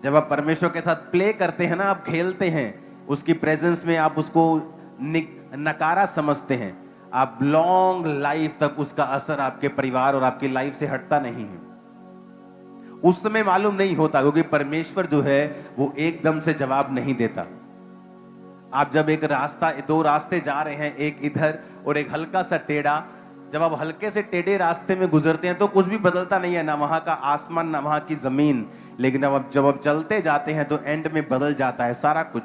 जब आप परमेश्वर के साथ प्ले करते हैं ना, आप खेलते हैं उसकी प्रेजेंस में, आप उसको नकारा समझते हैं, आप लॉन्ग लाइफ तक उसका असर आपके परिवार और आपकी लाइफ से हटता नहीं है। उस समय मालूम नहीं होता, क्योंकि परमेश्वर जो है वो एकदम से जवाब नहीं देता। आप जब एक रास्ता, दो रास्ते जा रहे हैं, एक इधर और एक हल्का सा टेढ़ा, जब आप हल्के से टेढ़े रास्ते में गुजरते हैं तो कुछ भी बदलता नहीं है, ना वहां का आसमान ना वहां की जमीन। लेकिन जब आप चलते जाते हैं तो एंड में बदल जाता है सारा कुछ।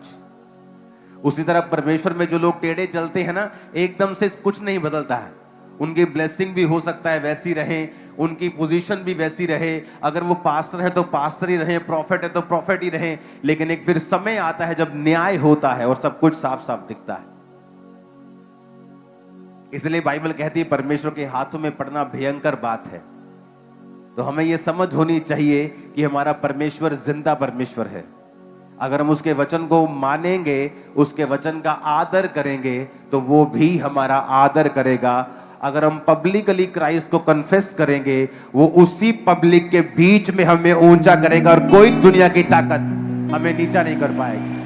उसी तरह परमेश्वर में जो लोग टेढ़े चलते हैं ना, एकदम से कुछ नहीं बदलता है। उनकी ब्लेसिंग भी हो सकता है वैसी रहे, उनकी पोजीशन भी वैसी रहे, अगर वो पास्टर है तो पास्टर ही रहे, प्रॉफिट है तो प्रॉफिट ही रहे, लेकिन एक फिर समय आता है जब न्याय होता है और सब कुछ साफ साफ दिखता है। इसलिए बाइबल कहती है परमेश्वर के हाथों में पड़ना भयंकर बात है। तो हमें यह समझ होनी चाहिए कि हमारा परमेश्वर जिंदा परमेश्वर है। अगर हम उसके वचन को मानेंगे, उसके वचन का आदर करेंगे, तो वो भी हमारा आदर करेगा। अगर हम पब्लिकली क्राइस्ट को कन्फेस करेंगे, वो उसी पब्लिक के बीच में हमें ऊंचा करेगा और कोई दुनिया की ताकत हमें नीचा नहीं कर पाएगी।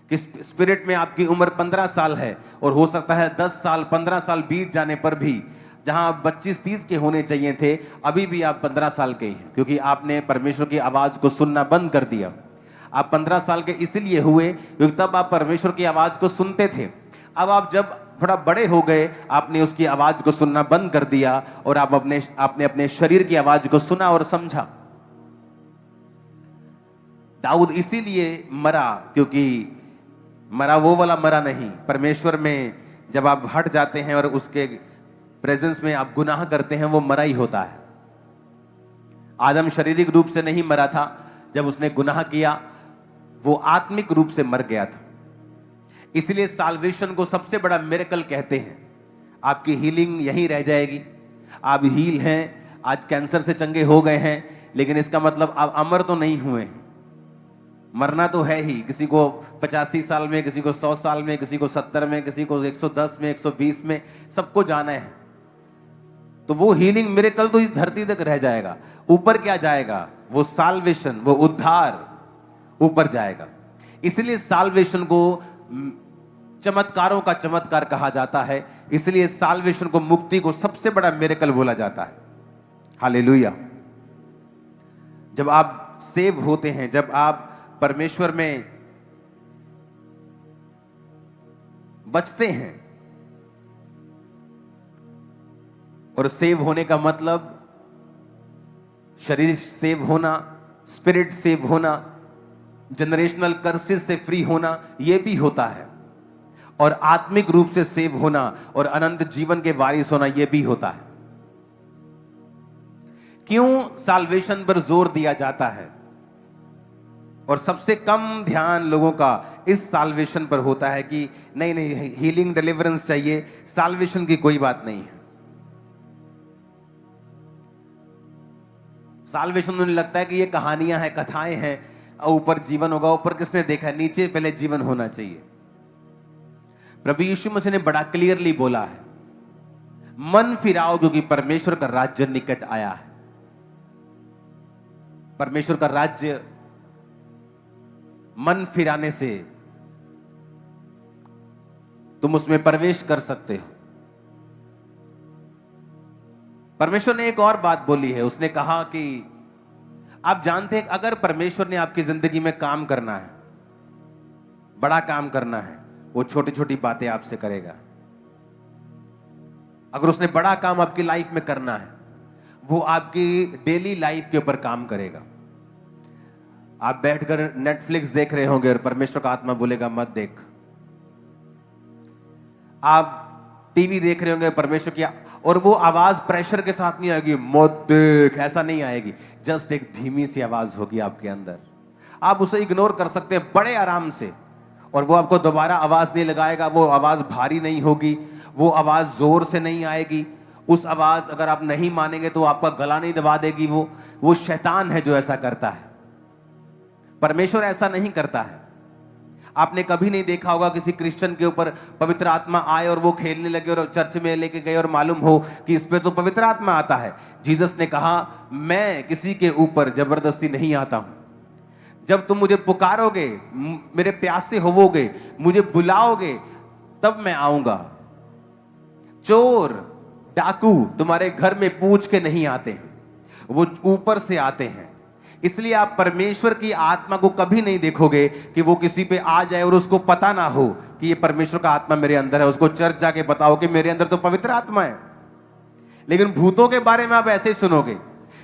कि स्पिरिट में आपकी उम्र 15 साल है और हो सकता है 10 साल 15 साल बीत जाने पर भी, जहां आप 25-30 के होने चाहिए थे, अभी भी आप 15 साल के हैं, क्योंकि आपने परमेश्वर की आवाज को सुनना बंद कर दिया। आप 15 साल के इसलिए हुए क्योंकि तब आप परमेश्वर की आवाज को सुनते थे। अब आप जब थोड़ा बड़े हो गए, आपने उसकी आवाज को सुनना बंद कर दिया और आपने अपने शरीर की आवाज को सुना और समझा। दाऊद इसीलिए मरा, क्योंकि मरा वो वाला मरा नहीं, परमेश्वर में जब आप हट जाते हैं और उसके प्रेजेंस में आप गुनाह करते हैं, वो मरा ही होता है। आदम शारीरिक रूप से नहीं मरा था, जब उसने गुनाह किया वो आत्मिक रूप से मर गया था। इसलिए साल्वेशन को सबसे बड़ा मिरेकल कहते हैं। आपकी हीलिंग यहीं रह जाएगी। आप हील हैं, आज कैंसर से चंगे हो गए हैं, लेकिन इसका मतलब आप अमर तो नहीं हुए हैं। मरना तो है ही, किसी को 85 साल में, किसी को 100 साल में, किसी को 70 में, किसी को 110 में, 120 में, सबको जाना है। तो वो हीलिंग मिरेकल तो इस धरती तक रह जाएगा। ऊपर क्या जाएगा? वो साल्वेशन, वो उद्धार ऊपर जाएगा। इसलिए साल्वेशन को चमत्कारों का चमत्कार कहा जाता है। इसलिए साल्वेशन को, मुक्ति को सबसे बड़ा मिरेकल बोला जाता है। हालेलुया। जब आप सेव होते हैं, जब आप परमेश्वर में बचते हैं, और सेव होने का मतलब शरीर सेव होना, स्पिरिट सेव होना, जनरेशनल कर्सेस से फ्री होना, यह भी होता है, और आत्मिक रूप से सेव होना और अनंत जीवन के वारिस होना, यह भी होता है। क्यों साल्वेशन पर जोर दिया जाता है और सबसे कम ध्यान लोगों का इस साल्वेशन पर होता है कि नहीं नहीं, हीलिंग डिलीवरेंस चाहिए, साल्वेशन की कोई बात नहीं है। साल्वेशन उन्हें लगता है कि ये कहानियां हैं, कथाएं हैं, ऊपर जीवन होगा। ऊपर किसने देखा है? नीचे पहले जीवन होना चाहिए। प्रभु यीशु मसीह ने बड़ा क्लियरली बोला है, मन फिराओ क्योंकि परमेश्वर का राज्य निकट आया है। परमेश्वर का राज्य मन फिराने से तुम उसमें प्रवेश कर सकते हो। परमेश्वर ने एक और बात बोली है, उसने कहा कि आप जानते हैं अगर परमेश्वर ने आपकी जिंदगी में काम करना है, बड़ा काम करना है, वो छोटी छोटी बातें आपसे करेगा। अगर उसने बड़ा काम आपकी लाइफ में करना है, वो आपकी डेली लाइफ के ऊपर काम करेगा। आप बैठकर नेटफ्लिक्स देख रहे होंगे और परमेश्वर का आत्मा बोलेगा मत देख। आप टीवी देख रहे होंगे, परमेश्वर की, और वो आवाज प्रेशर के साथ नहीं आएगी, मत देख, ऐसा नहीं आएगी। जस्ट एक धीमी सी आवाज होगी आपके अंदर, आप उसे इग्नोर कर सकते हैं बड़े आराम से, और वो आपको दोबारा आवाज नहीं लगाएगा। वो आवाज भारी नहीं होगी, वो आवाज जोर से नहीं आएगी। उस आवाज अगर आप नहीं मानेंगे तो आपका गला नहीं दबा देगी। वो शैतान है जो ऐसा करता है। परमेश्वर ऐसा नहीं करता है। आपने कभी नहीं देखा होगा किसी क्रिश्चियन के ऊपर पवित्र आत्मा आए और वो खेलने लगे और चर्च में लेके गए और मालूम हो कि इस पे तो पवित्र आत्मा आता है। जीसस ने कहा, मैं किसी के ऊपर जबरदस्ती नहीं आता हूं। जब तुम मुझे पुकारोगे, मेरे प्यासे होवोगे, मुझे बुलाओगे, तब मैं आऊंगा। चोर डाकू तुम्हारे घर में पूछ के नहीं आते हैं, वो ऊपर से आते हैं। इसलिए आप परमेश्वर की आत्मा को कभी नहीं देखोगे कि वो किसी पे आ जाए और उसको पता ना हो कि ये परमेश्वर का आत्मा मेरे अंदर है। उसको चर्च जाके बताओ कि मेरे अंदर तो पवित्र आत्मा है। लेकिन भूतों के बारे में आप ऐसे ही सुनोगे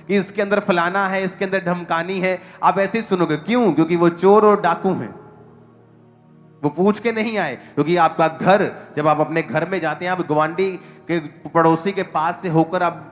कि इसके अंदर फलाना है, इसके अंदर धमकानी है, आप ऐसे ही सुनोगे। क्यों? क्योंकि वो चोर और डाकू हैं, वो पूछ के नहीं आए। क्योंकि आपका घर, जब आप अपने घर में जाते हैं, आप गवांडी के पड़ोसी के पास से होकर आप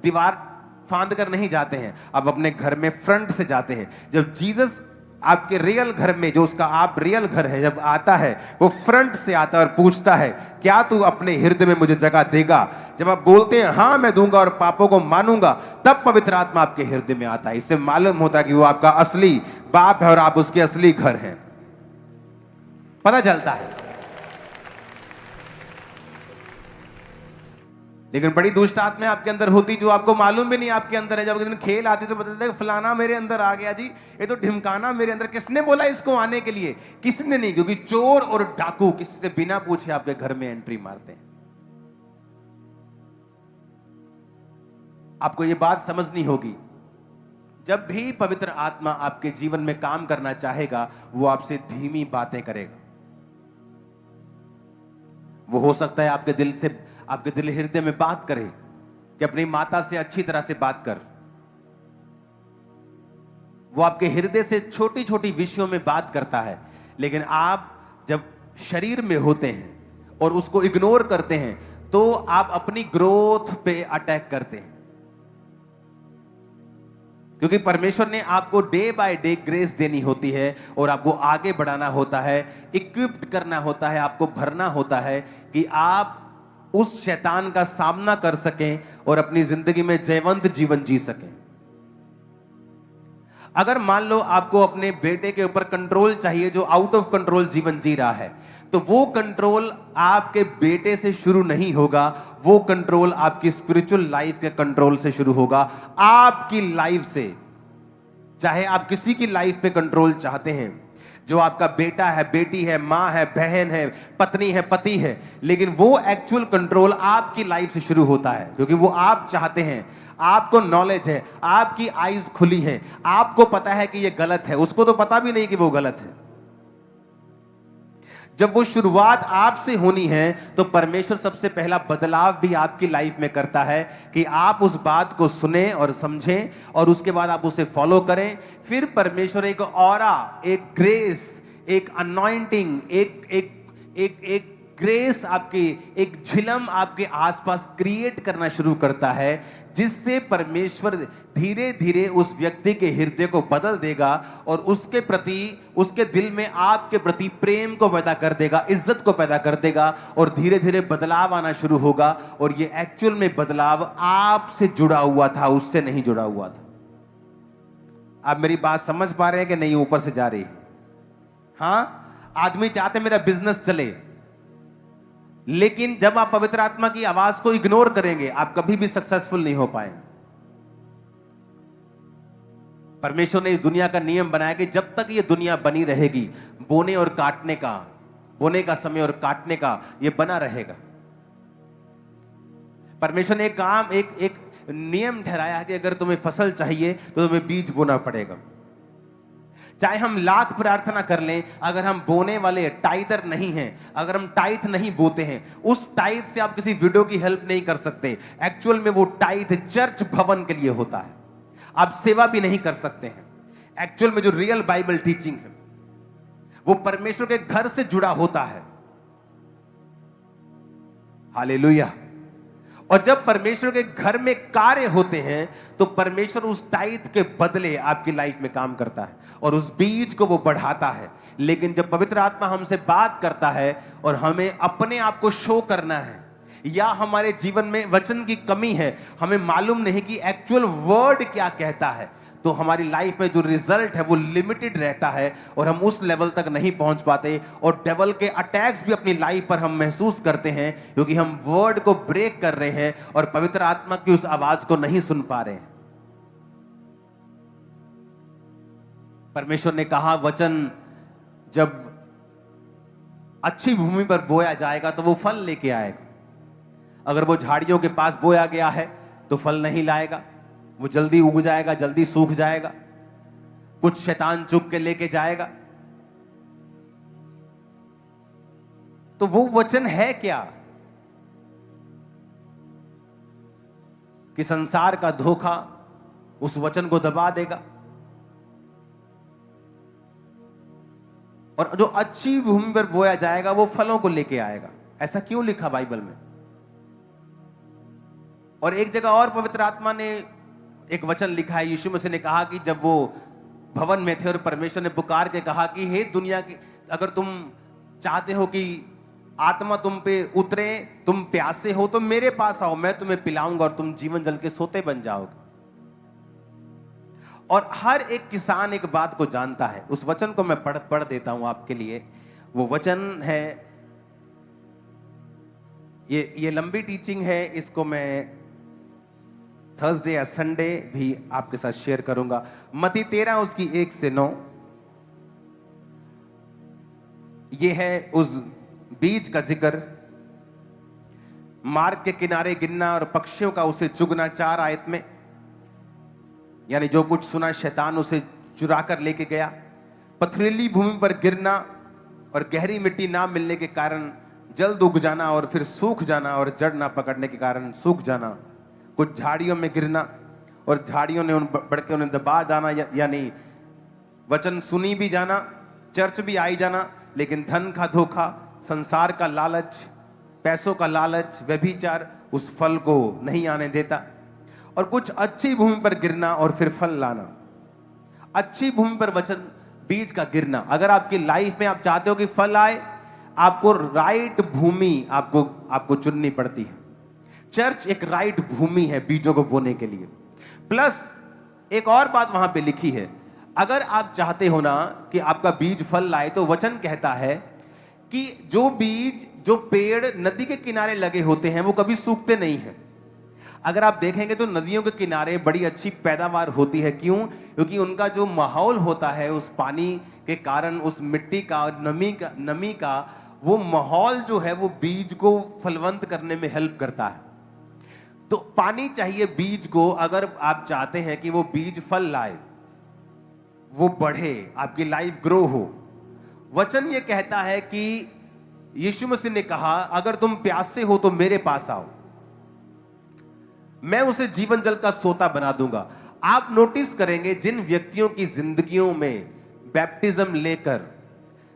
दीवार फांद कर नहीं जाते हैं, आप अपने घर में फ्रंट से जाते हैं। जब जीसस आपके रियल घर में, जो उसका आप रियल घर है, जब आता है, वो फ्रंट से आता है और पूछता है, क्या तू अपने हृदय में मुझे जगह देगा? जब आप बोलते हैं हाँ मैं दूंगा और पापों को मानूंगा, तब पवित्र आत्मा आपके हृदय में आता है। इससे मालूम होता है कि वो आपका असली बाप है और आप उसके असली घर हैं। पता चलता है। लेकिन बड़ी दुष्ट आत्मा आपके अंदर होती जो आपको मालूम भी नहीं आपके अंदर है। जब एक दिन खेल आती तो बता फलाना मेरे अंदर आ गया जी, ये तो ढिमकाना मेरे अंदर। किसने बोला इसको आने के लिए? किसी ने नहीं, क्योंकि चोर और डाकू किसी से बिना पूछे आपके घर में एंट्री मारते हैं। आपको ये बात समझनी होगी, जब भी पवित्र आत्मा आपके जीवन में काम करना चाहेगा, वो आपसे धीमी बातें करेगा। वो हो सकता है आपके दिल हृदय में बात करे कि अपनी माता से अच्छी तरह से बात कर। वो आपके हृदय से छोटी छोटी विषयों में बात करता है। लेकिन आप जब शरीर में होते हैं और उसको इग्नोर करते हैं, तो आप अपनी ग्रोथ पे अटैक करते हैं। क्योंकि परमेश्वर ने आपको डे बाय डे ग्रेस देनी होती है और आपको आगे बढ़ाना होता है, इक्विप्ड करना होता है, आपको भरना होता है कि आप उस शैतान का सामना कर सकें और अपनी जिंदगी में जयवंत जीवन जी सकें। अगर मान लो आपको अपने बेटे के ऊपर कंट्रोल चाहिए, जो आउट ऑफ कंट्रोल जीवन जी रहा है, तो वो कंट्रोल आपके बेटे से शुरू नहीं होगा, वो कंट्रोल आपकी स्पिरिचुअल लाइफ के कंट्रोल से शुरू होगा, आपकी लाइफ से। चाहे आप किसी की लाइफ पे कंट्रोल चाहते हैं, जो आपका बेटा है, बेटी है, मां है, बहन है, पत्नी है, पति है, लेकिन वो एक्चुअल कंट्रोल आपकी लाइफ से शुरू होता है। क्योंकि वो आप चाहते हैं, आपको नॉलेज है, आपकी आईज खुली है, आपको पता है कि ये गलत है, उसको तो पता भी नहीं कि वो गलत है। जब वो शुरुआत आपसे होनी है, तो परमेश्वर सबसे पहला बदलाव भी आपकी लाइफ में करता है कि आप उस बात को सुने और समझें और उसके बाद आप उसे फॉलो करें। फिर परमेश्वर एक ऑरा, एक ग्रेस, एक अनॉइंटिंग, एक ग्रेस, आपकी एक झिलम आपके आसपास क्रिएट करना शुरू करता है, जिससे परमेश्वर धीरे धीरे उस व्यक्ति के हृदय को बदल देगा और उसके प्रति, उसके दिल में आपके प्रति प्रेम को पैदा कर देगा, इज्जत को पैदा कर देगा और धीरे धीरे बदलाव आना शुरू होगा। और ये एक्चुअल में बदलाव आपसे जुड़ा हुआ था, उससे नहीं जुड़ा हुआ था। आप मेरी बात समझ पा रहे हैं कि नहीं? ऊपर से जा रही है। हाँ, आदमी चाहते मेरा बिजनेस चले, लेकिन जब आप पवित्र आत्मा की आवाज को इग्नोर करेंगे, आप कभी भी सक्सेसफुल नहीं हो पाएंगे। परमेश्वर ने इस दुनिया का नियम बनाया कि जब तक ये दुनिया बनी रहेगी, बोने का समय और काटने का ये बना रहेगा। परमेश्वर ने एक नियम ठहराया है कि अगर तुम्हें फसल चाहिए तो तुम्हें बीज बोना पड़ेगा। चाहे हम लाख प्रार्थना कर लें, अगर हम बोने वाले टाइदर नहीं हैं, अगर हम टाइथ नहीं बोते हैं, उस टाइथ से आप किसी विडो की हेल्प नहीं कर सकते। एक्चुअल में वो टाइथ चर्च भवन के लिए होता है, आप सेवा भी नहीं कर सकते हैं। एक्चुअल में जो रियल बाइबल टीचिंग है, वो परमेश्वर के घर से जुड़ा होता है। हालेलुया। और जब परमेश्वर के घर में कार्य होते हैं, तो परमेश्वर उस टाइथ के बदले आपकी लाइफ में काम करता है और उस बीज को वो बढ़ाता है। लेकिन जब पवित्र आत्मा हमसे बात करता है और हमें अपने आप को शो करना है, या हमारे जीवन में वचन की कमी है, हमें मालूम नहीं कि एक्चुअल वर्ड क्या कहता है, तो हमारी लाइफ में जो रिजल्ट है वो लिमिटेड रहता है और हम उस लेवल तक नहीं पहुंच पाते। और डेवल के अटैक्स भी अपनी लाइफ पर हम महसूस करते हैं, क्योंकि हम वर्ड को ब्रेक कर रहे हैं और पवित्र आत्मा की उस आवाज को नहीं सुन पा रहे हैं। परमेश्वर ने कहा वचन जब अच्छी भूमि पर बोया जाएगा तो वो फल लेके आएगा। अगर वो झाड़ियों के पास बोया गया है तो फल नहीं लाएगा, वो जल्दी उग जाएगा, जल्दी सूख जाएगा, कुछ शैतान चुग के लेके जाएगा। तो वो वचन है क्या कि संसार का धोखा उस वचन को दबा देगा। और जो अच्छी भूमि पर बोया जाएगा वो फलों को लेके आएगा। ऐसा क्यों लिखा बाइबल में? और एक जगह और पवित्र आत्मा ने एक वचन लिखा है, यीशु मसीह ने कहा कि जब वो भवन में थे और परमेश्वर ने पुकार के कहा कि हे दुनिया की, अगर तुम चाहते हो कि आत्मा तुम पे उतरे, तुम प्यासे हो तो मेरे पास आओ, मैं तुम्हें पिलाऊंगा और तुम जीवन जल के सोते बन जाओगे। और हर एक किसान एक बात को जानता है। उस वचन को मैं पढ़ देता हूं आपके लिए। वो वचन है, ये लंबी टीचिंग है, इसको मैं थर्सडे या संडे भी आपके साथ शेयर करूंगा। मत्ती 13 उसकी 1 से 9। ये है उस बीज का जिक्र, मार्ग के किनारे गिरना और पक्षियों का उसे चुगना 4 आयत में। यानी जो कुछ सुना शैतान उसे चुरा कर लेके गया। पथरीली भूमि पर गिरना और गहरी मिट्टी ना मिलने के कारण जल्द उग जाना और फिर सूख जाना, और जड़ ना पकड़ने के कारण सूख जाना। कुछ झाड़ियों में गिरना और झाड़ियों ने बढ़ के उन्हें दबा जाना, यानी वचन सुनी भी जाना, चर्च भी आई जाना, लेकिन धन का धोखा, संसार का लालच, पैसों का लालच, व्यभिचार उस फल को नहीं आने देता। और कुछ अच्छी भूमि पर गिरना और फिर फल लाना। अच्छी भूमि पर वचन बीज का गिरना। अगर आपकी लाइफ में आप चाहते हो कि फल आए, आपको राइट भूमि आपको चुननी पड़ती है। चर्च एक राइट भूमि है बीजों को बोने के लिए। प्लस एक और बात वहां पे लिखी है, अगर आप चाहते हो ना कि आपका बीज फल लाए, तो वचन कहता है कि जो बीज, जो पेड़ नदी के किनारे लगे होते हैं वो कभी सूखते नहीं हैं। अगर आप देखेंगे तो नदियों के किनारे बड़ी अच्छी पैदावार होती है। क्यों? क्योंकि उनका जो माहौल होता है, उस पानी के कारण, उस मिट्टी का और नमी का वो माहौल जो है वो बीज को फलवंत करने में हेल्प करता है। तो पानी चाहिए बीज को, अगर आप चाहते हैं कि वो बीज फल लाए, वो बढ़े, आपकी लाइफ ग्रो हो। वचन ये कहता है कि यीशु मसीह ने कहा, अगर तुम प्यासे हो तो मेरे पास आओ, मैं उसे जीवन जल का सोता बना दूंगा। आप नोटिस करेंगे जिन व्यक्तियों की जिंदगियों में बैप्टिज्म लेकर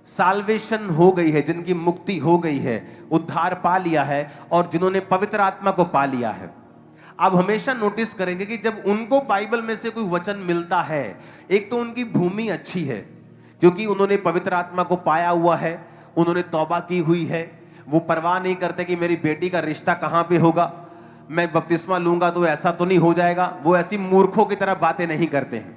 साल्वेशन हो गई है, जिनकी मुक्ति हो गई है, उद्धार पा लिया है, और जिन्होंने पवित्र आत्मा को पा लिया है, आप हमेशा नोटिस करेंगे कि जब उनको बाइबल में से कोई वचन मिलता है, एक तो उनकी भूमि अच्छी है क्योंकि उन्होंने पवित्र आत्मा को पाया हुआ है, उन्होंने तौबा की हुई है, वो परवाह नहीं करते कि मेरी बेटी का रिश्ता कहां पे होगा, मैं बपतिस्मा लूंगा तो ऐसा तो नहीं हो जाएगा। वो ऐसी मूर्खों की तरह बातें नहीं करते हैं।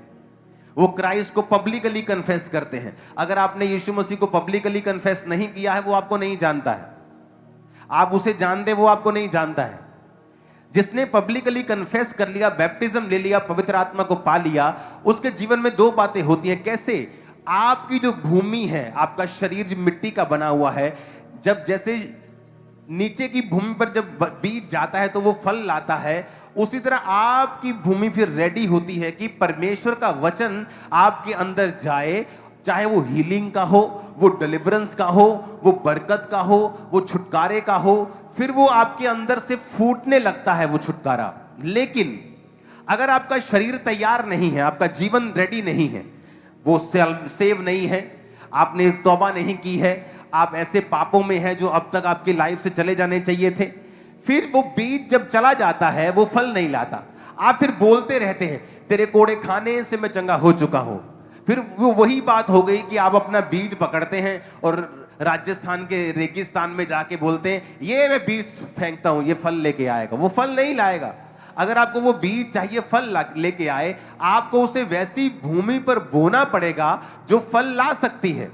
वो क्राइस्ट को पब्लिकली कन्फेस करते हैं। अगर आपने यीशु मसीह को पब्लिकली कन्फेस नहीं किया है, वो आपको नहीं जानता है। आप उसे जानते, वो आपको नहीं जानता है। जिसने पब्लिकली कन्फेस कर लिया, बैप्टिज्म ले लिया, पवित्र आत्मा को पा लिया, उसके जीवन में 2 बातें होती हैं। कैसे? आपकी जो भूमि है, आपका शरीर जो मिट्टी का बना हुआ है, जब जैसे नीचे की भूमि पर जब बीज जाता है तो वो फल लाता है, उसी तरह आपकी भूमि फिर रेडी होती है कि परमेश्वर का वचन आपके अंदर जाए, चाहे वो हीलिंग का हो, वो डिलीवरेंस का हो, वो बरकत का हो, वो छुटकारे का हो, फिर वो आपके अंदर से फूटने लगता है वो छुटकारा। लेकिन अगर आपका शरीर तैयार नहीं है, आपका जीवन रेडी नहीं है, वो सेव नहीं है, आपने तौबा नहीं की है, आप ऐसे पापों में हैं जो अब तक आपकी लाइफ से चले जाने चाहिए थे, फिर वो बीज जब चला जाता है वो फल नहीं लाता। आप फिर बोलते रहते हैं, तेरे कोड़े खाने से मैं चंगा हो चुका हूं। फिर वो वही बात हो गई कि आप अपना बीज पकड़ते हैं और राजस्थान के रेगिस्तान में जाके बोलते हैं, ये मैं बीज फेंकता हूं, ये फल लेके आएगा। वो फल नहीं लाएगा। अगर आपको वो बीज चाहिए फल लेके आए, आपको उसे वैसी भूमि पर बोना पड़ेगा जो फल ला सकती है।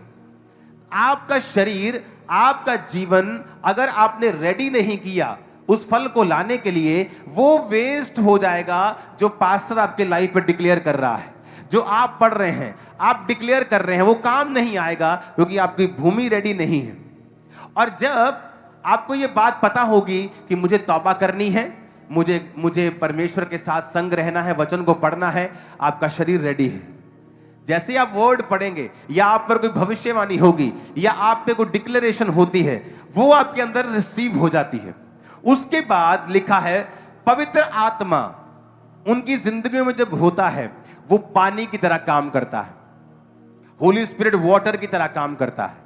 आपका शरीर, आपका जीवन अगर आपने रेडी नहीं किया उस फल को लाने के लिए, वो वेस्ट हो जाएगा जो पास्टर आपके लाइफ में डिक्लेयर कर रहा है। जो आप पढ़ रहे हैं, आप डिक्लेयर कर रहे हैं, वो काम नहीं आएगा क्योंकि आपकी भूमि रेडी नहीं है। और जब आपको ये बात पता होगी कि मुझे तौबा करनी है, मुझे परमेश्वर के साथ संग रहना है, वचन को पढ़ना है, आपका शरीर रेडी है। जैसे आप वर्ड पढ़ेंगे या आप पर कोई भविष्यवाणी होगी या आप पे कोई डिक्लेरेशन होती है, वो आपके अंदर रिसीव हो जाती है। उसके बाद लिखा है पवित्र आत्मा उनकी जिंदगी में जब होता है, वो पानी की तरह काम करता है, होली स्पिरिट वाटर की तरह काम करता है।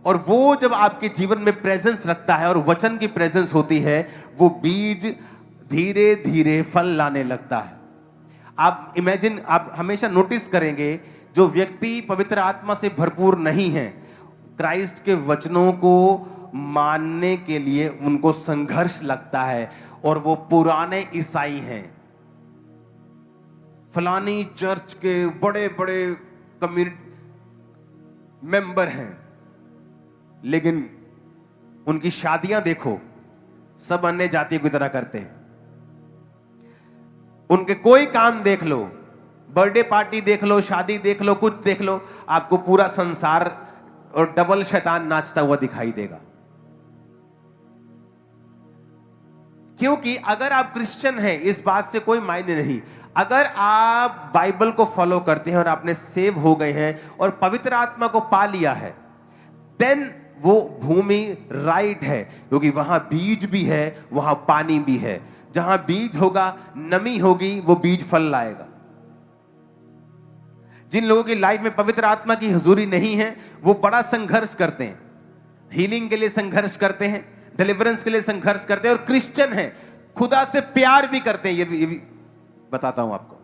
और वो जब आपके जीवन में प्रेजेंस रखता है और वचन की प्रेजेंस होती है, वो बीज धीरे धीरे फल लाने लगता है। आप हमेशा नोटिस करेंगे, जो व्यक्ति पवित्र आत्मा से भरपूर नहीं है, क्राइस्ट के वचनों को मानने के लिए उनको संघर्ष लगता है। और वो पुराने ईसाई हैं, फलानी चर्च के बड़े बड़े कम्युनिटी मेंबर हैं, लेकिन उनकी शादियां देखो, सब अन्य जातियों की तरह करते हैं। उनके कोई काम देख लो, बर्थडे पार्टी देख लो, शादी देख लो, कुछ देख लो, आपको पूरा संसार और डबल शैतान नाचता हुआ दिखाई देगा। क्योंकि अगर आप क्रिश्चियन हैं, इस बात से कोई मायने नहीं। अगर आप बाइबल को फॉलो करते हैं और आपने सेव हो गए हैं और पवित्र आत्मा को पा लिया है, देन वो भूमि राइट है, क्योंकि वहां बीज भी है, वहां पानी भी है। जहां बीज होगा, नमी होगी, वो बीज फल लाएगा। जिन लोगों की लाइफ में पवित्र आत्मा की हुजूरी नहीं है, वो बड़ा संघर्ष करते हैं, हीलिंग के लिए संघर्ष करते हैं, डिलीवरेंस के लिए संघर्ष करते हैं, और क्रिश्चियन हैं, खुदा से प्यार भी करते हैं। ये भी बताता हूं आपको।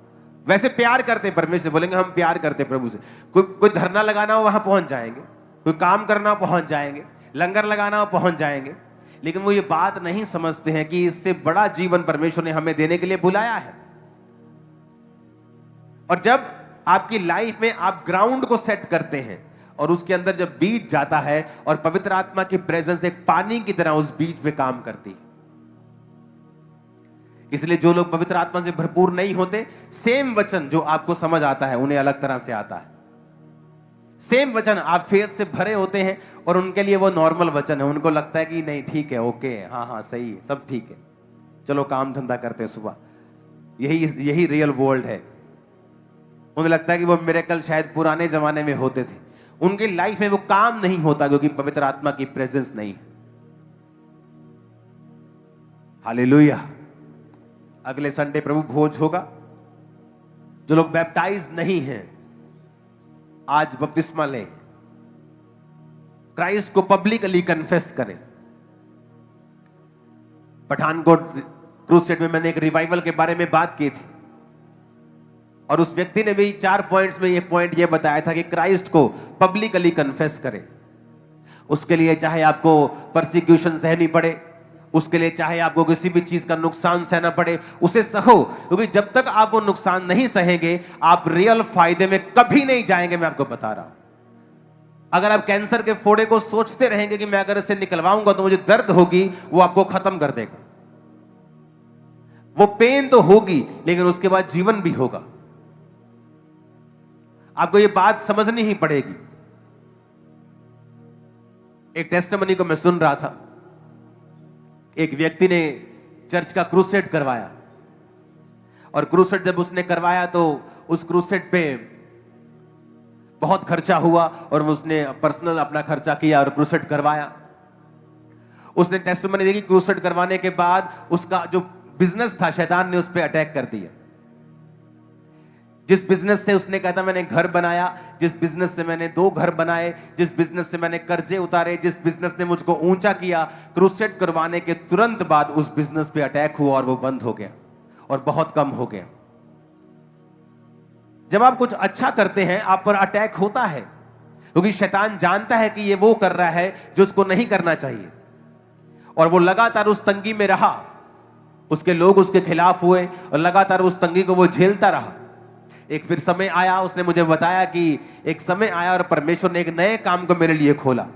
वैसे प्यार करते हैं परमेश्वर, बोलेंगे हम प्यार करते हैं प्रभु से। कोई धरना लगाना हो वहां पहुंच जाएंगे, कोई काम करना हो पहुंच जाएंगे, लंगर लगाना हो पहुंच जाएंगे, लेकिन वो ये बात नहीं समझते हैं कि इससे बड़ा जीवन परमेश्वर ने हमें देने के लिए बुलाया है। और जब आपकी लाइफ में आप ग्राउंड को सेट करते हैं और उसके अंदर जब बीज जाता है और पवित्र आत्मा की प्रेजेंस एक पानी की तरह उस बीज पे काम करती है। इसलिए जो लोग पवित्र आत्मा से भरपूर नहीं होते, सेम वचन जो आपको समझ आता है उन्हें अलग तरह से आता है। सेम वचन आप फेथ से भरे होते हैं और उनके लिए वो नॉर्मल वचन है, उनको लगता है कि नहीं ठीक है, ओके, हाँ हाँ सही है, सब ठीक है, चलो काम धंधा करते हैं सुबह। यही रियल वर्ल्ड है। उन्हें लगता है कि वो मिरेकल शायद पुराने जमाने में होते थे। उनकी लाइफ में वो काम नहीं होता क्योंकि पवित्र आत्मा की प्रेजेंस नहीं है। हालेलुया। अगले संडे प्रभु भोज होगा। जो लोग बैप्टाइज नहीं हैं, आज बपतिस्मा लें, क्राइस्ट को पब्लिकली कन्फेस करें। पठानकोट क्रूसेड में मैंने एक रिवाइवल के बारे में बात की थी और उस व्यक्ति ने भी 4 पॉइंट्स में ये पॉइंट ये बताया था कि क्राइस्ट को पब्लिकली कन्फेस करें। उसके लिए चाहे आपको परसिक्यूशन सहनी पड़े, उसके लिए चाहे आपको किसी भी चीज का नुकसान सहना पड़े, उसे सहो, क्योंकि जब तक आप वो नुकसान नहीं सहेंगे, आप रियल फायदे में कभी नहीं जाएंगे। मैं आपको बता रहा हूं, अगर आप कैंसर के फोड़े को सोचते रहेंगे कि मैं अगर इसे निकलवाऊंगा तो मुझे दर्द होगी, वो आपको खत्म कर देगा। वो पेन तो होगी, लेकिन उसके बाद जीवन भी होगा। आपको ये बात समझनी ही पड़ेगी। एक टेस्टिमनी को मैं सुन रहा था। एक व्यक्ति ने चर्च का क्रूसेड करवाया और क्रूसेड जब उसने करवाया तो उस क्रूसेड पे बहुत खर्चा हुआ और उसने पर्सनल अपना खर्चा किया और क्रूसेड करवाया। उसने टेस्टिमनी दी कि क्रूसेड करवाने के बाद उसका जो बिजनेस था, शैतान ने उस पर अटैक कर दिया। जिस बिजनेस से उसने कहा था मैंने घर बनाया, जिस बिजनेस से मैंने 2 घर बनाए, जिस बिजनेस से मैंने कर्जे उतारे, जिस बिजनेस ने मुझको ऊंचा किया, क्रूसेड करवाने के तुरंत बाद उस बिजनेस पे अटैक हुआ और वो बंद हो गया और बहुत कम हो गया। जब आप कुछ अच्छा करते हैं, आप पर अटैक होता है, क्योंकि शैतान जानता है कि ये वो कर रहा है जो उसको नहीं करना चाहिए, और वो लगातार उस तंगी में रहा। उसके लोग उसके खिलाफ हुए और लगातार उस तंगी को वो झेलता रहा। एक फिर समय आया, उसने मुझे बताया कि एक समय आया और परमेश्वर ने एक नए काम को मेरे लिए खोला,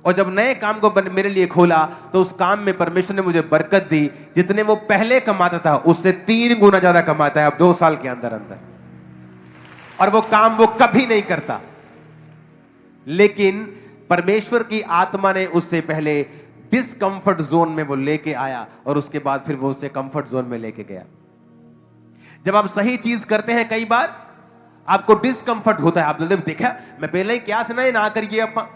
और जब नए काम को मेरे लिए खोला तो उस काम में परमेश्वर ने मुझे बरकत दी। जितने वो पहले कमाता था उससे 3 गुना ज्यादा कमाता है अब 2 साल के अंदर अंदर। और वो काम वो कभी नहीं करता। लेकिन परमेश्वर की आत्मा ने उससे पहले डिसकंफर्ट जोन में वो लेके आया और उसके बाद फिर वो उसे कंफर्ट जोन में लेके गया। जब आप सही चीज करते हैं कई बार आपको डिसकंफर्ट होता है। आप देखा मैं पहले ही क्या सुना ना करिए अपा,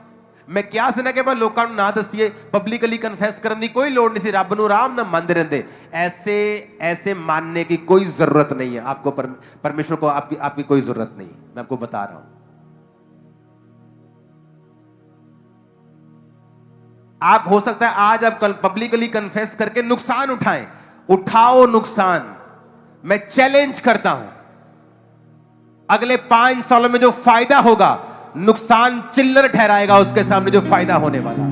मैं क्या सुना के बाद लोगों ना दसिए, पब्लिकली कन्फेस करने की कोई लोड़ नहीं सी, रब नूं आराम ना मानते रहते। ऐसे ऐसे मानने की कोई जरूरत नहीं है आपको, परमेश्वर को आपकी कोई जरूरत नहीं। मैं आपको बता रहा हूं, आप हो सकता है आज आप कल पब्लिकली कन्फेस करके नुकसान उठाओ नुकसान। मैं चैलेंज करता हूं, अगले 5 सालों में जो फायदा होगा नुकसान चिल्लर ठहराएगा उसके सामने जो फायदा होने वाला।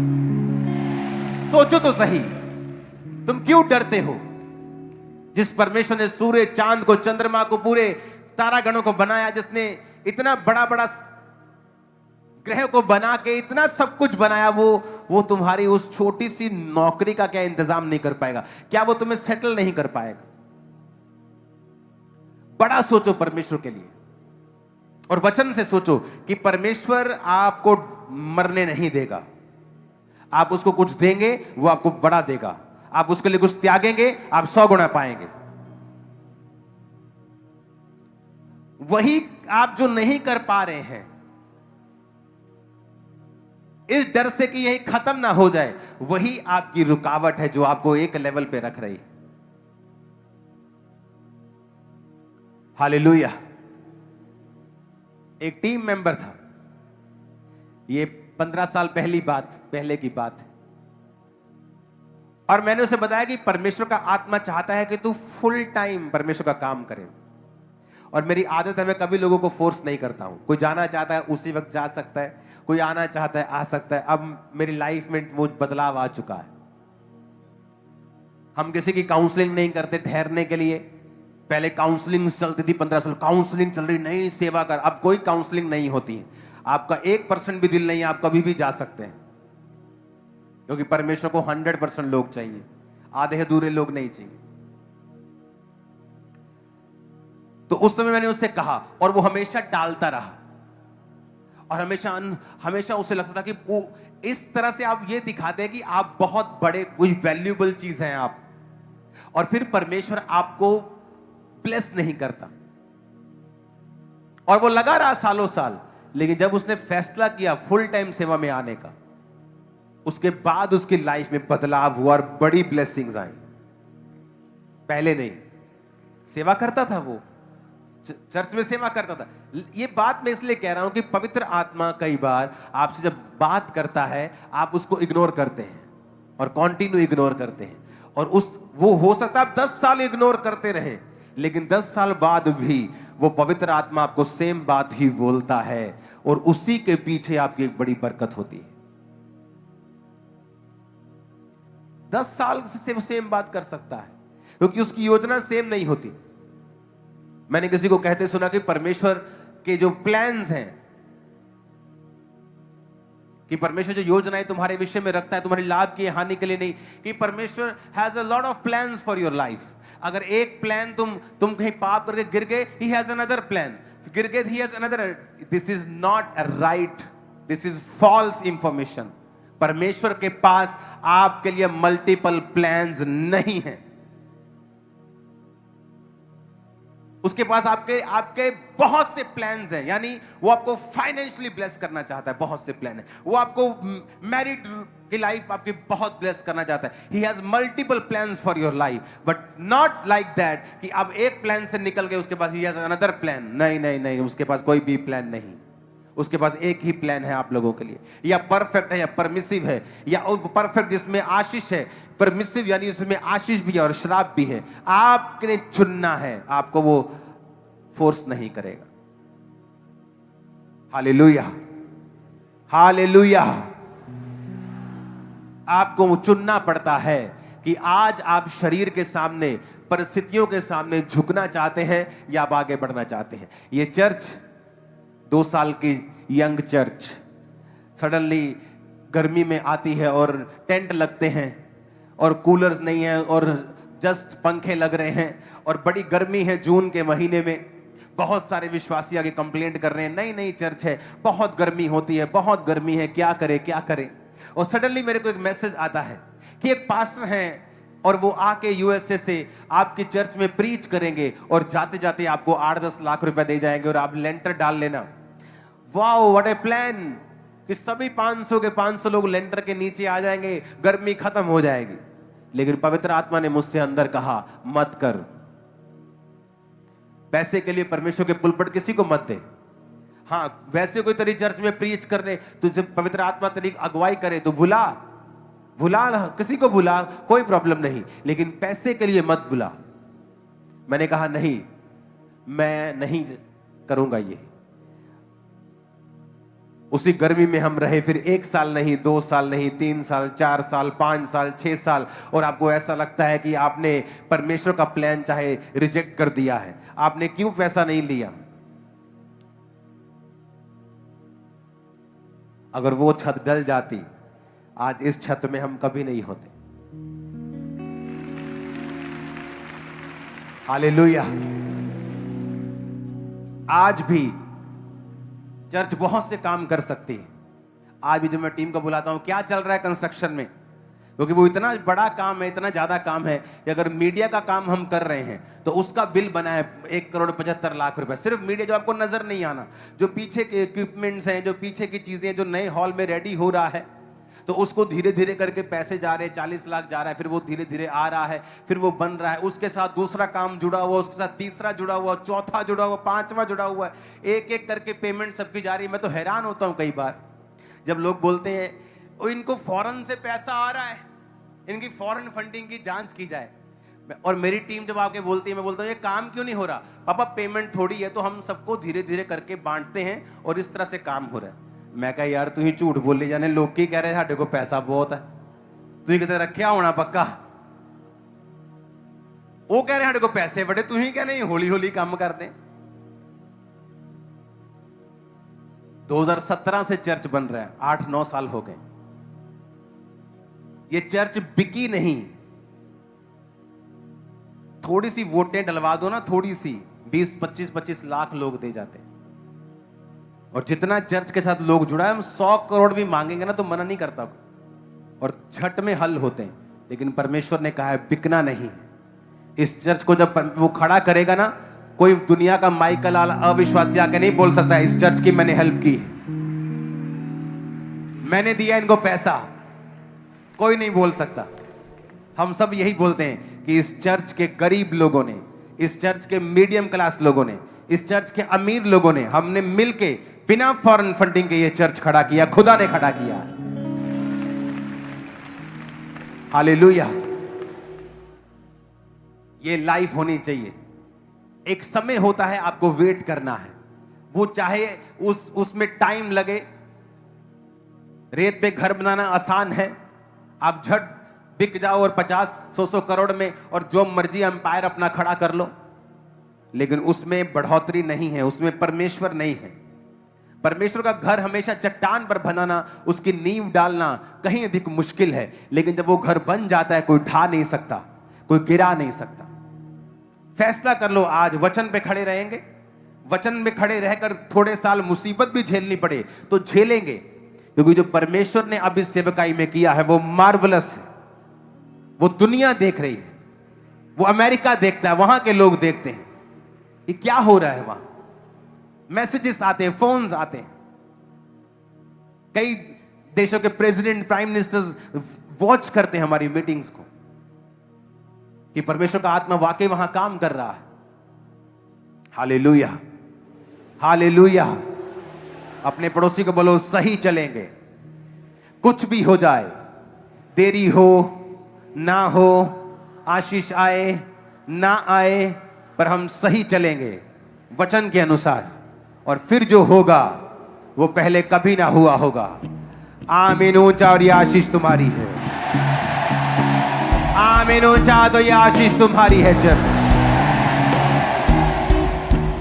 सोचो तो सही, तुम क्यों डरते हो? जिस परमेश्वर ने सूर्य, चांद को, चंद्रमा को, पूरे तारागणों को बनाया, जिसने इतना बड़ा बड़ा ग्रह को बना के इतना सब कुछ बनाया, वो तुम्हारी उस छोटी सी नौकरी का क्या इंतजाम नहीं कर पाएगा? क्या वो तुम्हें सेटल नहीं कर पाएगा? बड़ा सोचो परमेश्वर के लिए और वचन से सोचो कि परमेश्वर आपको मरने नहीं देगा। आप उसको कुछ देंगे वो आपको बड़ा देगा, आप उसके लिए कुछ त्यागेंगे आप 100 गुना पाएंगे। वही आप जो नहीं कर पा रहे हैं इस डर से कि यही खत्म ना हो जाए, वही आपकी रुकावट है जो आपको एक लेवल पे रख रही है। हालेलुया। एक टीम मेंबर था, ये 15 साल पहले की बात है, और मैंने उसे बताया कि परमेश्वर का आत्मा चाहता है कि तू फुल टाइम परमेश्वर का काम करे। और मेरी आदत है मैं कभी लोगों को फोर्स नहीं करता हूं। कोई जाना चाहता है उसी वक्त जा सकता है, कोई आना चाहता है आ सकता है। अब मेरी लाइफ में वो बदलाव आ चुका है। हम किसी की काउंसलिंग नहीं करते ठहरने के लिए। पहले काउंसलिंग चलती थी, 15 साल काउंसलिंग चल रही, नहीं सेवा कर। अब कोई काउंसलिंग नहीं होती है। आपका 1% भी दिल नहीं है, आप कभी भी जा सकते हैं, क्योंकि परमेश्वर को 100% लोग चाहिए, आधे अधूरे लोग नहीं चाहिए। तो उस समय मैंने उससे कहा और वो हमेशा टालता रहा, और हमेशा उसे लगता था कि वो इस तरह से आप ये दिखाते हैं कि आप बहुत बड़े कोई वैल्यूएबल चीज हैं आप, और फिर परमेश्वर आपको ब्लेस नहीं करता। और वो लगा रहा सालों साल, लेकिन जब उसने फैसला किया फुल टाइम सेवा में आने का, उसके बाद उसकी लाइफ में बदलाव हुआ और बड़ी ब्लेसिंग्स आई। पहले नहीं, सेवा करता था, वो चर्च में सेवा करता था। ये बात मैं इसलिए कह रहा हूं कि पवित्र आत्मा कई बार आपसे जब बात करता है आप उसको इग्नोर करते हैं और कंटिन्यू इग्नोर करते हैं, और वो हो सकता है आप 10 साल इग्नोर करते रहे, लेकिन 10 साल बाद भी वो पवित्र आत्मा आपको सेम बात ही बोलता है, और उसी के पीछे आपकी एक बड़ी बरकत होती है। 10 साल से वो सेम बात कर सकता है, क्योंकि उसकी योजना सेम नहीं होती। मैंने किसी को कहते सुना कि परमेश्वर के जो प्लान्स हैं, कि परमेश्वर जो योजनाएं तुम्हारे विषय में रखता है तुम्हारे लाभ की हानि के लिए नहीं, कि परमेश्वर has a lot of plans for your life. अगर एक प्लान तुम कहीं पाप करके गिर गए, ही हैज अनदर प्लान, गिर गए he has another. This is not a right, this is false information. परमेश्वर के पास आपके लिए मल्टीपल प्लान्स नहीं है। उसके पास आपके बहुत से प्लान्स हैं, यानी वो आपको फाइनेंशियली ब्लेस करना चाहता है, बहुत से प्लान है। वो आपको मैरिड की लाइफ आपकी बहुत ब्लेस करना चाहता है। He has multiple plans for your life, but not like that कि अब एक प्लान से निकल गए उसके पास ही हैज अनदर प्लान। नहीं, उसके पास कोई भी प्लान नहीं। उसके पास एक ही प्लान है आप लोगों के लिए, या परफेक्ट है या परमिसिव है, या परफेक्ट जिसमें आशीष है, परमिसिव यानी इसमें आशीष भी है और श्राप भी है। आपने चुनना है, आपको वो फोर्स नहीं करेगा। Hallelujah, hallelujah. आपको चुनना पड़ता है कि आज आप शरीर के सामने, परिस्थितियों के सामने झुकना चाहते हैं या आप आगे बढ़ना चाहते हैं। ये चर्च 2 साल की यंग चर्च सडनली गर्मी में आती है और टेंट लगते हैं और कूलर्स नहीं है और जस्ट पंखे लग रहे हैं और बड़ी गर्मी है जून के महीने में, बहुत सारे विश्वासी आगे कंप्लेंट कर रहे हैं, नई नई चर्च है, बहुत गर्मी होती है, बहुत गर्मी है, क्या करे क्या करे। और सडनली मेरे को एक मैसेज आता है कि एक पास्टर हैं और वो आके यूएसए से आपकी चर्च में प्रीच करेंगे और जाते जाते आपको 8-10 लाख रुपए दे जाएंगे और आप लेंटर डाल लेना। वाओ, व्हाट ए प्लान कि सभी 500 के 500 लोग लेंटर के नीचे आ जाएंगे, गर्मी खत्म हो जाएगी। लेकिन पवित्र आत्मा ने मुझसे अंदर कहा, मत कर। पैसे के लिए परमेश्वर के पुलपट किसी को मत दे। हाँ, वैसे कोई तेरी चर्च में प्रीच कर रहे, तुझे पवित्र आत्मा तेरी अगुवाई करे तो बुला किसी को बुला, कोई प्रॉब्लम नहीं, लेकिन पैसे के लिए मत बुला। मैंने कहा नहीं, मैं नहीं करूंगा ये। उसी गर्मी में हम रहे, फिर 1 साल नहीं, 2 साल नहीं, 3 साल, 4 साल, 5 साल, 6 साल, और आपको ऐसा लगता है कि आपने परमेश्वर का प्लान चाहे रिजेक्ट कर दिया है। आपने क्यों पैसा नहीं लिया? अगर वो छत डल जाती, आज इस छत में हम कभी नहीं होते। हालेलुया। आज भी चर्च बहुत से काम कर सकती है। आज भी जब मैं टीम को बुलाता हूं, क्या चल रहा है कंस्ट्रक्शन में, क्योंकि वो इतना बड़ा काम है, इतना ज्यादा काम है कि अगर मीडिया का काम हम कर रहे हैं तो उसका बिल बना है 1,75,00,000 रुपए। सिर्फ मीडिया, जो आपको नजर नहीं आना, जो पीछे के इक्विपमेंट्स हैं, जो पीछे की चीजें, जो नए हॉल में रेडी हो रहा है, तो उसको धीरे धीरे करके पैसे जा रहे हैं, 40 लाख जा रहा है, फिर वो धीरे धीरे आ रहा है, फिर वो बन रहा है, उसके साथ दूसरा काम जुड़ा हुआ, उसके साथ तीसरा जुड़ा हुआ, चौथा जुड़ा हुआ, 5वां जुड़ा हुआ है, एक एक करके पेमेंट सबकी जा रही है। मैं तो हैरान होता हूं कई बार जब लोग बोलते हैं इनको फॉरेन से पैसा आ रहा है, इनकी फॉरेन फंडिंग की जांच की जाए। और मेरी टीम जब आके बोलती है, मैं बोलता हूँ ये काम क्यों नहीं हो रहा? पापा पेमेंट थोड़ी है तो हम सबको धीरे धीरे करके बांटते हैं और इस तरह से काम हो रहा है। मैं कहा यार तू ही झूठ बोले जाने, लोग की कह रहे साढ़े को पैसा बहुत है, तू ही कहते रखा होना पक्का, वो कह रहे साढ़े को पैसे बड़े, तू ही कह नहीं हौली हौली काम करते। 2017 से चर्च बन रहा है, 8-9 साल हो गए। ये चर्च बिकी नहीं, थोड़ी सी वोटें डलवा दो ना, थोड़ी सी 20-25 लाख लोग दे जाते हैं। और जितना चर्च के साथ लोग जुड़ा है, हम 100 करोड़ भी मांगेंगे ना तो मना नहीं करता, और झट में हल होते हैं। लेकिन परमेश्वर ने कहा है बिकना नहीं है। इस चर्च को जब वो खड़ा करेगा ना, कोई दुनिया का माइकल अविश्वासी आके नहीं बोल सकता इस चर्च की मैंने हेल्प की, मैंने दिया इनको पैसा, कोई नहीं बोल सकता। हम सब यही बोलते हैं कि इस चर्च के गरीब लोगों ने, इस चर्च के मीडियम क्लास लोगों ने, इस चर्च के अमीर लोगों ने, हमने मिलके बिना फॉरेन फंडिंग के ये चर्च खड़ा किया, खुदा ने खड़ा किया। हालेलुया। ये लाइफ होनी चाहिए। एक समय होता है, आपको वेट करना है, वो चाहे उसमें टाइम लगे। रेत पे घर बनाना आसान है, आप झट बिक जाओ और 50-100 करोड़ में और जो मर्जी एम्पायर अपना खड़ा कर लो, लेकिन उसमें बढ़ोतरी नहीं है, उसमें परमेश्वर नहीं है। परमेश्वर का घर हमेशा चट्टान पर बनाना, उसकी नींव डालना कहीं अधिक मुश्किल है, लेकिन जब वो घर बन जाता है कोई ढा नहीं सकता, कोई गिरा नहीं सकता। फैसला कर लो, आज वचन पे खड़े रहेंगे, वचन में खड़े रहकर थोड़े साल मुसीबत भी झेलनी पड़े तो झेलेंगे, क्योंकि जो परमेश्वर ने अब इस सेवकाई में किया है वो मार्वलस है। वो दुनिया देख रही है, वो अमेरिका देखता है, वहां के लोग देखते हैं कि क्या हो रहा है। वहां मैसेजेस आते हैं, फोन्स आते हैं, कई देशों के प्रेसिडेंट, प्राइम मिनिस्टर्स वॉच करते हैं हमारी मीटिंग्स को कि परमेश्वर का आत्मा वाकई वहां काम कर रहा है। Hallelujah, hallelujah. अपने पड़ोसी को बोलो सही चलेंगे, कुछ भी हो जाए, देरी हो ना हो, आशीष आए ना आए, पर हम सही चलेंगे वचन के अनुसार, और फिर जो होगा वो पहले कभी ना हुआ होगा। आमीन। ऊंचा, और ये आशीष तुम्हारी है। आमीन। ऊंचा, तो ये आशीष तुम्हारी है। चल